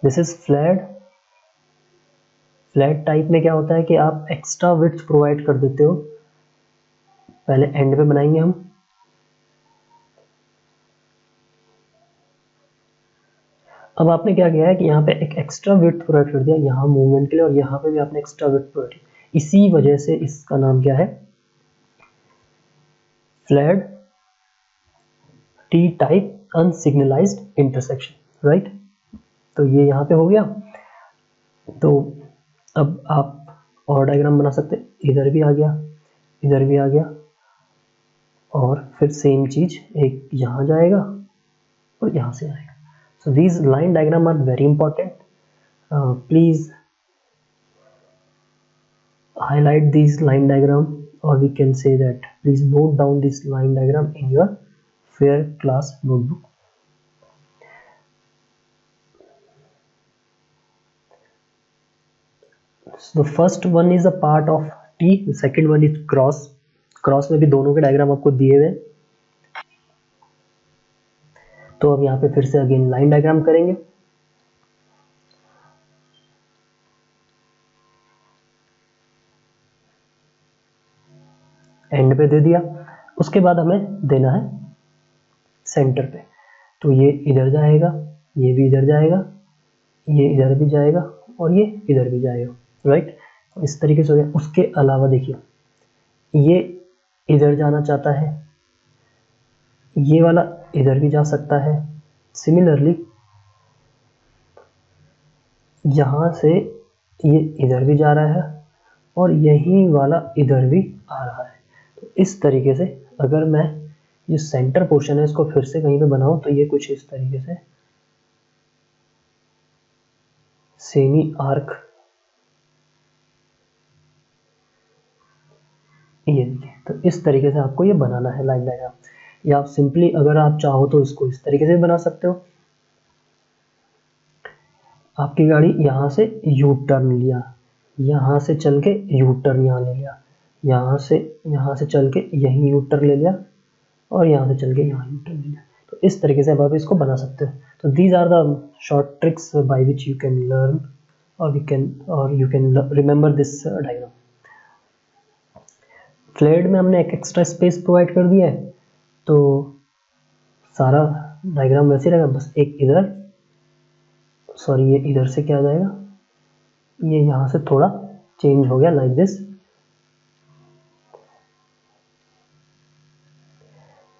this is flat type में क्या होता है कि आप एक्स्ट्रा विड्थ प्रोवाइड कर देते हो, पहले एंड पे बनाएंगे हम, अब आपने क्या किया है कि यहाँ पे एक एक्स्ट्रा विड्थ प्रोवाइड कर दिया यहाँ मूवमेंट के लिए, और यहाँ पे भी आपने एक्स्ट्रा विड्थ प्रोवाइड किया, इसी वजह से इसका नाम क्या है, flat T type unsignalised intersection, right. तो ये यहाँ पे हो गया। तो अब आप और डायग्राम बना सकते, इधर भी आ गया, इधर भी आ गया, और फिर सेम चीज एक यहाँ जाएगा और यहाँ से आएगा। So these line diagram are very important. Please highlight these line diagram, or we can say that please note down this line diagram in your fair class notebook. So the first one is a part of T, the second one is cross में भी दोनों के diagram आपको दिए हुए। तो अब यहाँ पे फिर से अगेन लाइन डायग्राम करेंगे। एंड पे दे दिया। उसके बाद हमें देना है सेंटर पे, तो ये इधर जाएगा, ये भी इधर जाएगा, ये इधर भी जाएगा और ये इधर भी जाएगा, राइट। इस तरीके से हो गया। उसके अलावा देखिए ये इधर जाना चाहता है, ये वाला इधर भी जा सकता है। सिमिलरली यहाँ से ये इधर भी जा रहा है और यही वाला इधर भी आ रहा है। तो इस तरीके से अगर मैं ये सेंटर पोर्शन है इसको फिर से कहीं पे बनाऊं तो ये कुछ इस तरीके से सेमी आर्क, ये देखिए। तो इस तरीके से आपको ये बनाना है लाइन डायग्राम, या आप सिंपली अगर आप चाहो तो इसको इस तरीके से बना सकते हो। आपकी गाड़ी यहाँ से यू टर्न लिया, यहाँ से चल के यू टर्न यहाँ ले लिया, यहाँ से चल के यहीं यू टर्न ले लिया और यहाँ से चल के यहाँ यू टर्न ले लिया। तो इस तरीके से आप इसको बना सकते हो। तो these are the short tricks by which you can learn और you can remember this diagram. Flared में हमने एक एक्स्ट्रा स्पेस प्रोवाइड कर दिया है, तो सारा डायग्राम वैसे रहेगा, बस एक इधर, सॉरी ये इधर से क्या आ जाएगा, ये यहाँ से थोड़ा चेंज हो गया लाइक दिस।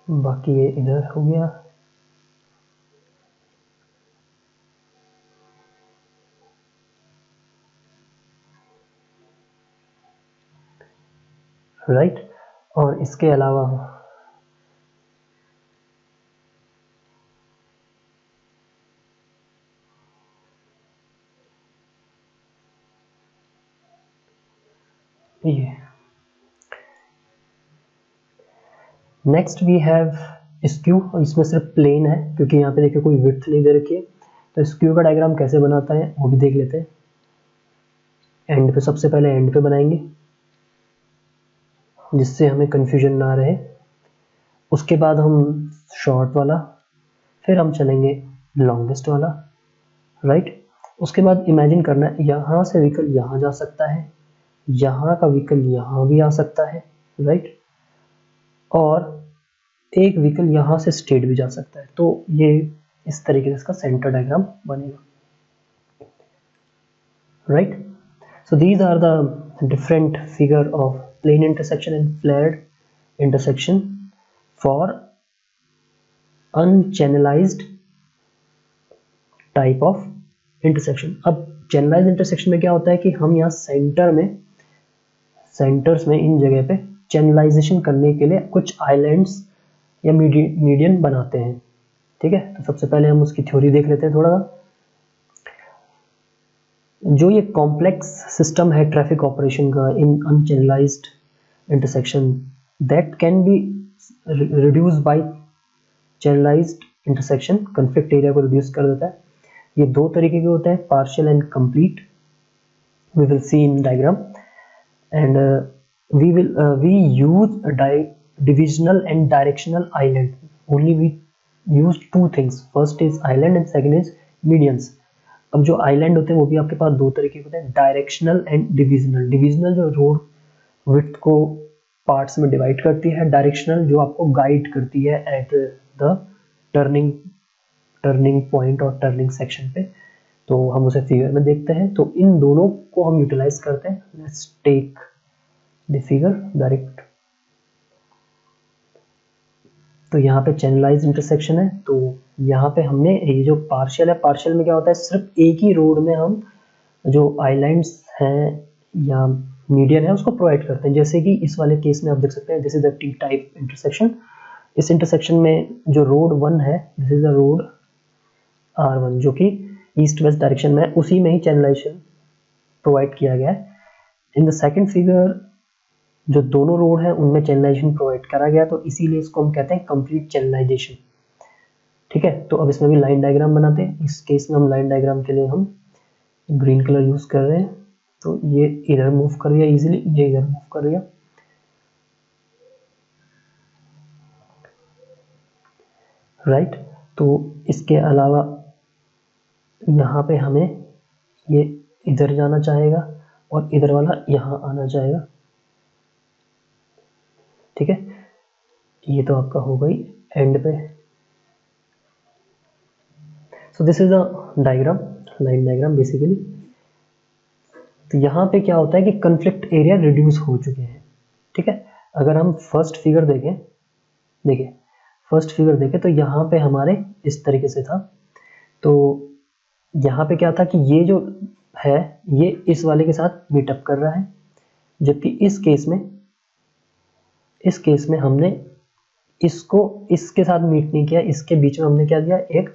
बाकी ये इधर हो गया। राइट। और इसके अलावा ये नेक्स्ट वी हैव स्क्यू। इसमें सिर्फ प्लेन है क्योंकि यहाँ पे देखिए कोई विड्थ नहीं दे रखी है। तो स्क्यू का डायग्राम कैसे बनाता है वो भी देख लेते हैं। एंड पे सबसे पहले एंड पे बनाएंगे जिससे हमें कंफ्यूजन ना रहे। उसके बाद हम शॉर्ट वाला, फिर हम चलेंगे लॉन्गेस्ट वाला, राइट। उसके बाद इमेजिन करना है यहाँ से व्हीकल यहाँ जा सकता है, यहाँ का व्हीकल यहाँ भी आ सकता है, राइट। और एक व्हीकल यहाँ से स्ट्रेट भी जा सकता है। तो ये इस तरीके से इसका सेंटर डायग्राम बनेगा, right. So these are the different figure of plane intersection and flared intersection for unchannelized type of intersection। अब channelized intersection में क्या होता है कि हम यहाँ सेंटर्स में इन जगह पे चैनलाइजेशन करने के लिए कुछ आइलैंड्स या मीडियन बनाते हैं, ठीक है। तो सबसे पहले हम उसकी थ्योरी देख लेते हैं थोड़ा सा। जो ये कॉम्प्लेक्स सिस्टम है ट्रैफिक ऑपरेशन का in unchannelised intersection, that can be reduce by channelised intersection. Conflict area को रिड्यूस कर देता है। ये दो तरीके के होते हैं, partial and complete. We will see in diagram and we use divisional and directional island. Only we use two things, first is island and second is medians. अब जो आइलैंड होते हैं वो भी आपके पास दो तरीके के होते हैं, डायरेक्शनल एंड डिविजनल। डिविजनल जो रोड विड्थ को पार्ट्स में डिवाइड करती है, डायरेक्शनल जो आपको गाइड करती है एट द टर्निंग पॉइंट और टर्निंग सेक्शन पे। तो हम उसे फिगर में देखते हैं। तो इन दोनों को हम यूटिलाइज करते हैं। Let's take the figure direct. तो यहाँ पे चैनलाइज इंटरसेक्शन है। तो यहाँ पे हमने ये जो पार्शियल है, पार्शियल में क्या होता है, सिर्फ एक ही रोड में हम जो आइलैंड्स हैं या मीडियन है उसको प्रोवाइड करते हैं। जैसे कि इस वाले केस में आप देख सकते हैं, this is the T type intersection. इस इंटरसेक्शन में जो रोड 1 है, this is the road R1 जो कि ईस्ट वेस्ट डायरेक्शन में है, उसी में ही चैनलाइजेशन प्रोवाइड किया गया है। इन द सेकेंड फिगर जो दोनों रोड है उनमें चैनलाइजेशन प्रोवाइड करा गया, तो इसीलिए इसको हम कहते हैं कंप्लीट चैनलाइजेशन, ठीक है। तो अब इसमें भी लाइन डायग्राम बनाते हैं। इस केस में हम लाइन डायग्राम के लिए हम ग्रीन कलर यूज कर रहे हैं। तो ये इधर मूव कर दिया इजीली, ये इधर मूव कर दिया, राइट। तो इसके अलावा यहाँ पे हमें ये इधर जाना चाहेगा और इधर वाला यहाँ आना चाहेगा। ठीक है, ये तो आपका हो गई एंड पे। So this is a diagram, line diagram basically. तो यहाँ पे क्या होता है कि कन्फ्लिक्ट एरिया रिड्यूस हो चुके हैं, ठीक है। अगर हम फर्स्ट फिगर देखें, देखिए फर्स्ट फिगर देखें तो यहाँ पे हमारे इस तरीके से था। तो यहाँ पे क्या था कि ये जो है ये इस वाले के साथ मीटअप कर रहा है, जबकि इस केस में हमने इसको इसके साथ मीट नहीं किया, इसके बीच में हमने क्या दिया, एक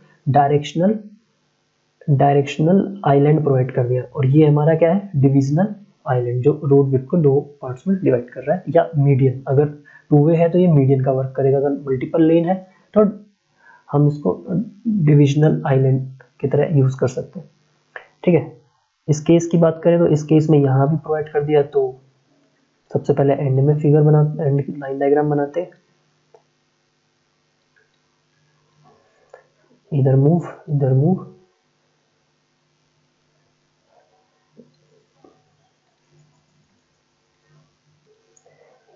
डायरेक्शनल आइलैंड प्रोवाइड कर दिया। और ये हमारा क्या है, डिविजनल आइलैंड, जो रोड विड्थ को 2 पार्ट्स में डिवाइड कर रहा है, या मीडियन। अगर 2 वे है तो ये मीडियन का वर्क करेगा, अगर मल्टीपल लेन है तो हम इसको डिविजनल आइलैंड की तरह यूज कर सकते हैं, ठीक है। इस केस की बात करें तो इस केस में यहाँ भी प्रोवाइड कर दिया। तो सबसे पहले एंड में फिगर बनाते, एंड लाइन डायग्राम बनाते हैं। इधर मूव, इधर मूव,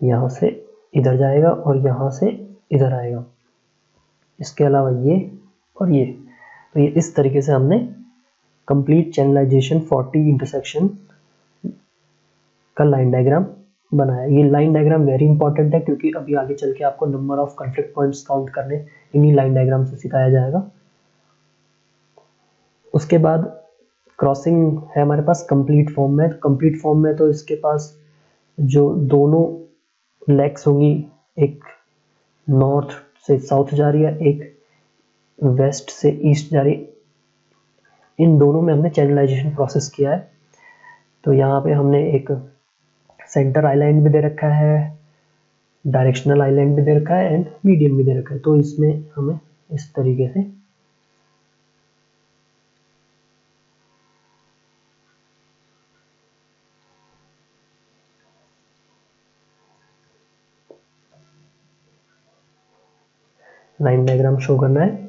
यहाँ से इधर जाएगा और यहाँ से इधर आएगा। इसके अलावा ये और ये, तो ये इस तरीके से हमने कंप्लीट चैनलाइजेशन 40 इंटरसेक्शन का लाइन डायग्राम बनाया। ये लाइन डायग्राम वेरी इंपॉर्टेंट है, क्योंकि अभी आगे चल के आपको number of conflict points count करने इन्हीं लाइन डायग्राम से सिखाया जाएगा। उसके बाद क्रॉसिंग है हमारे पास कंप्लीट फॉर्म में। कंप्लीट फॉर्म में तो इसके पास जो दोनों लेग्स होंगी, एक नॉर्थ से साउथ जा रही है, एक वेस्ट से ईस्ट जा रही है, इन दोनों में हमने चैनलाइजेशन प्रोसेस किया है। तो यहाँ पे हमने एक सेंटर आइलैंड भी दे रखा है, डायरेक्शनल आइलैंड भी दे रखा है, एंड मीडियन भी दे रखा है। तो इसमें हमें इस तरीके से लाइन डायग्राम शो करना है।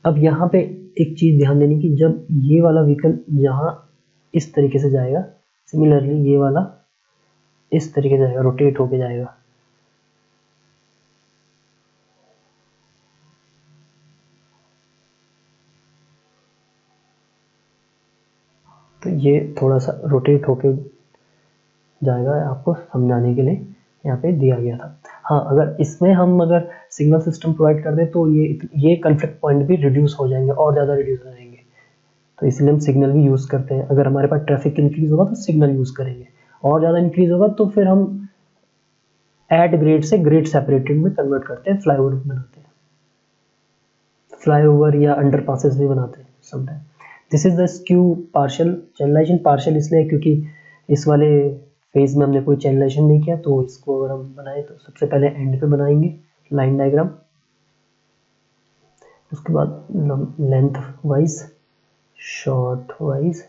अब यहाँ पे एक चीज ध्यान देने की, जब ये वाला व्हीकल यहाँ इस तरीके से जाएगा, सिमिलरली ये वाला इस तरीके से जाएगा, रोटेट होके जाएगा। तो ये थोड़ा सा रोटेट होके जाएगा, आपको समझाने के लिए यहाँ पे दिया गया था। हाँ, अगर इसमें हम अगर सिग्नल सिस्टम प्रोवाइड कर दें तो ये कॉन्फ्लिक्ट पॉइंट भी रिड्यूस हो जाएंगे, और ज़्यादा रिड्यूस हो जाएंगे। तो इसलिए हम सिग्नल भी यूज़ करते हैं। अगर हमारे पास ट्रैफिक इंक्रीज होगा तो सिग्नल यूज़ करेंगे, और ज़्यादा इंक्रीज होगा तो फिर हम एट ग्रेड से ग्रेड सेपरेटेड में कन्वर्ट करते हैं, फ्लाईओवर बनाते हैं, फ्लाईओवर या अंडर पासेस भी बनाते हैं sometime. This is the skew partial channelisation. Partial इसलिए क्योंकि इस वाले फेज में हमने कोई चैनलाइजेशन नहीं किया। तो इसको अगर हम बनाए तो सबसे पहले एंड पे बनाएंगे लाइन डायग्राम, उसके बाद लेंथ वाइज, शॉर्ट वाइज,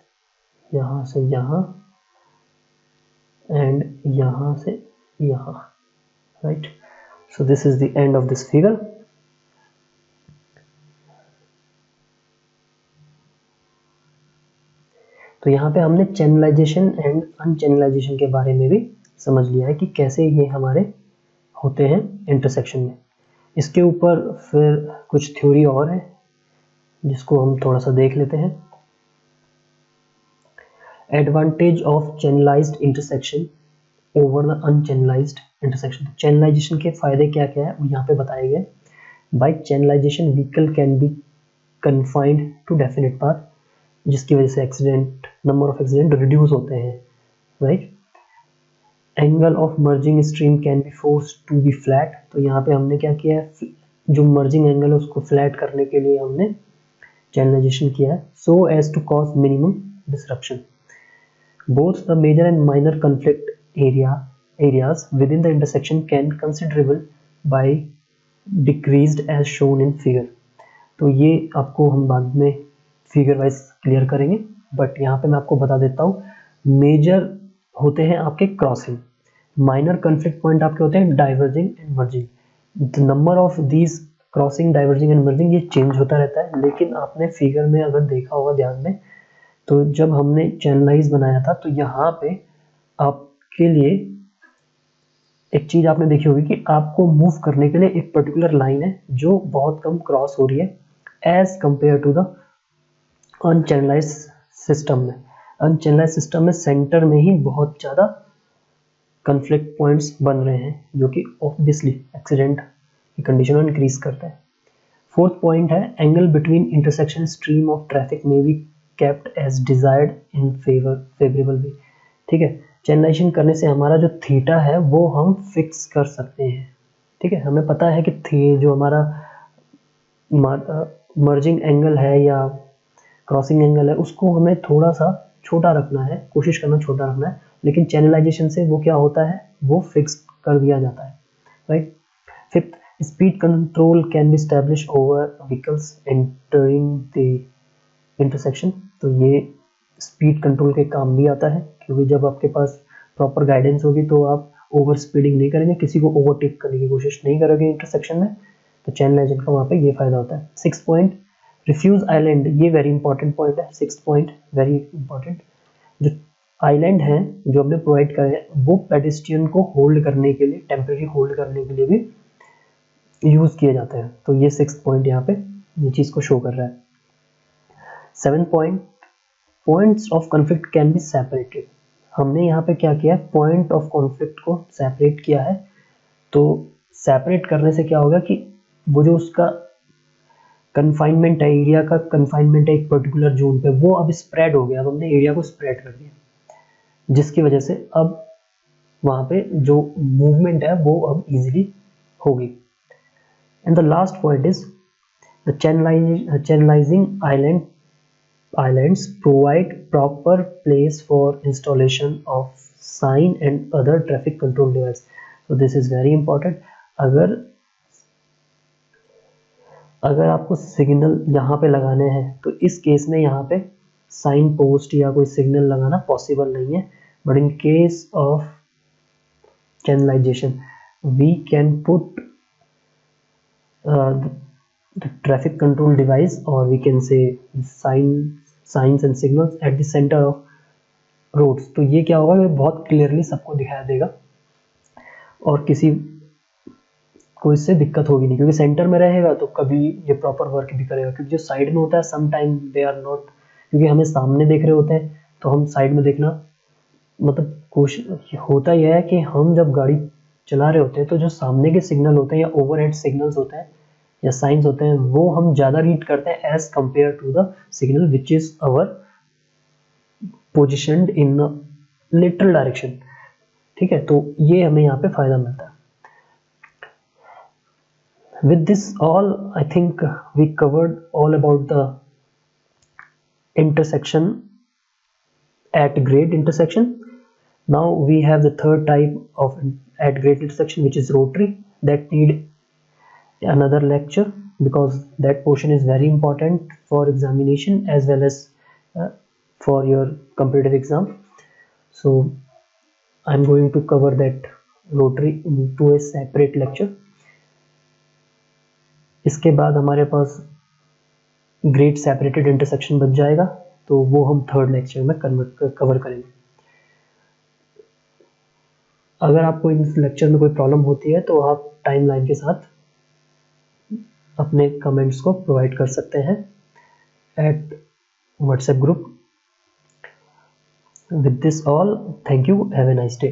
यहाँ से यहाँ एंड यहाँ से यहाँ, right. So this is the end of this figure. तो यहाँ पे हमने चैनलाइजेशन एंड अनचैनलाइजेशन के बारे में भी समझ लिया है कि कैसे ये हमारे होते हैं इंटरसेक्शन में। इसके ऊपर फिर कुछ थ्योरी और है जिसको हम थोड़ा सा देख लेते हैं। Advantage of channelised intersection over the unchannelised intersection. Channelisation के फायदे क्या क्या है वो यहाँ पे बताए गए। By channelisation vehicle can be confined to definite path, जिसकी वजह से accident, number of accident reduce होते हैं, right. Angle of merging stream can be force to be flat. तो यहाँ पे हमने क्या किया है, जो मर्जिंग एंगल है उसको फ्लैट करने के लिए हमने चैनलाइजेशन किया है, so as to cause minimum disruption. Both the major and minor conflict areas within the intersection can considerable by decreased as shown in figure। तो ये आपको हम बाद में फिगर वाइज क्लियर करेंगे, बट यहाँ पे मैं आपको बता देता हूँ। मेजर होते हैं आपके क्रॉसिंग, माइनर कॉन्फ्लिक्ट पॉइंट आपके होते हैं diverging and merging. The number of these crossing, diverging and merging ये चेंज होता रहता है, लेकिन आपने फिगर में अगर देखा होगा ध्यान में, तो जब हमने चैनलाइज बनाया था तो यहाँ पे आपके लिए एक चीज आपने देखी होगी कि आपको मूव करने के लिए एक पर्टिकुलर लाइन है जो बहुत कम क्रॉस हो रही है as compare to the unchannelise system में। अनचैनलाइज सिस्टम में सेंटर में ही बहुत ज़्यादा कन्फ्लिक्ट पॉइंट्स बन रहे हैं जो कि ऑब्वियसली एक्सीडेंट की कंडीशन में इंक्रीज करता है। फोर्थ पॉइंट है angle between intersection stream of traffic में be kept as desired in favourable way. ठीक है, चैनलाइजेशन करने से हमारा जो थीटा है वो हम फिक्स कर सकते हैं। ठीक है, हमें पता है कि जो हमारा मर्जिंग एंगल है या क्रॉसिंग एंगल है उसको हमें थोड़ा सा छोटा रखना है, कोशिश करना छोटा रखना है, लेकिन चैनलाइजेशन से वो क्या होता है, वो फिक्स कर दिया जाता है, right. Fifth, speed control can be establish over vehicles entering the intersection. तो ये स्पीड कंट्रोल के काम भी आता है क्योंकि जब आपके पास प्रॉपर गाइडेंस होगी तो आप ओवर स्पीडिंग नहीं करेंगे, किसी को ओवरटेक करने की कोशिश नहीं करोगे इंटरसेक्शन में, तो चैनलाइजेशन का वहाँ पे ये फायदा होता है। 6 पॉइंट रिफ्यूज आइलैंड, ये वेरी इंपॉर्टेंट पॉइंट है। 6 पॉइंट वेरी इंपॉर्टेंट, जो आइलैंड है जो हमने प्रोवाइड करे हैं वो पेडेस्ट्रियन को होल्ड करने के लिए, टेम्परेरी होल्ड करने के लिए भी यूज किए जाते हैं। तो ये 6 पॉइंट यहाँ पे ये चीज को शो कर रहा है। 7 point, points of conflict can be separated. हमने यहाँ पे क्या किया है, पॉइंट ऑफ कॉन्फ्लिक्ट को सेपरेट किया है। तो सेपरेट करने से क्या होगा कि वो जो उसका कन्फाइनमेंट है, एरिया का कन्फाइनमेंट है एक पर्टिकुलर जोन पे, वो अब स्प्रेड हो गया। अब हमने एरिया को स्प्रेड कर दिया जिसकी वजह से अब वहाँ पे जो मूवमेंट है वो अब इजीली होगी। And the last point is the channelising islands provide proper place for installation of sign and other traffic control device. So this is very important. अगर आपको सिग्नल यहाँ पे लगाने हैं तो इस केस में यहाँ पे साइन पोस्ट या कोई सिग्नल लगाना पॉसिबल नहीं है, but in case of channelization we can put the traffic control device, or we can say signs and signals at the center of roads. तो ये क्या होगा, ये बहुत क्लियरली सबको दिखाई देगा और किसी को इससे दिक्कत होगी नहीं, क्योंकि सेंटर में रहेगा तो कभी ये प्रॉपर वर्क भी करेगा। क्योंकि जो साइड में होता है some time they are not, क्योंकि हमें सामने देख रहे होते हैं तो हम साइड में देखना मतलब कोशिश होता यह है कि हम जब गाड़ी चला रहे होते हैं तो जो सामने के सिग्नल होते हैं या ओवरहेड सिग्नल्स होते हैं या साइंस होते हैं वो हम ज़्यादा रीड करते हैं as compare to the signal which is our positioned in literal direction. ठीक है, तो ये हमें यहाँ पे फायदा मिलता है। With this all, I think we covered all about the intersection at grade intersection. Now we have the third type of at grade intersection, which is rotary. That need another lecture because that portion is very important for examination as well as for your competitive exam. So I'm going to cover that rotary into a separate lecture. इसके बाद हमारे पास grade separated intersection बच जाएगा, तो वो हम third lecture में cover करेंगे। अगर आपको इस लेक्चर में कोई प्रॉब्लम होती है तो आप टाइमलाइन के साथ अपने कमेंट्स को प्रोवाइड कर सकते हैं at WhatsApp group. With this all, thank you, have a nice day.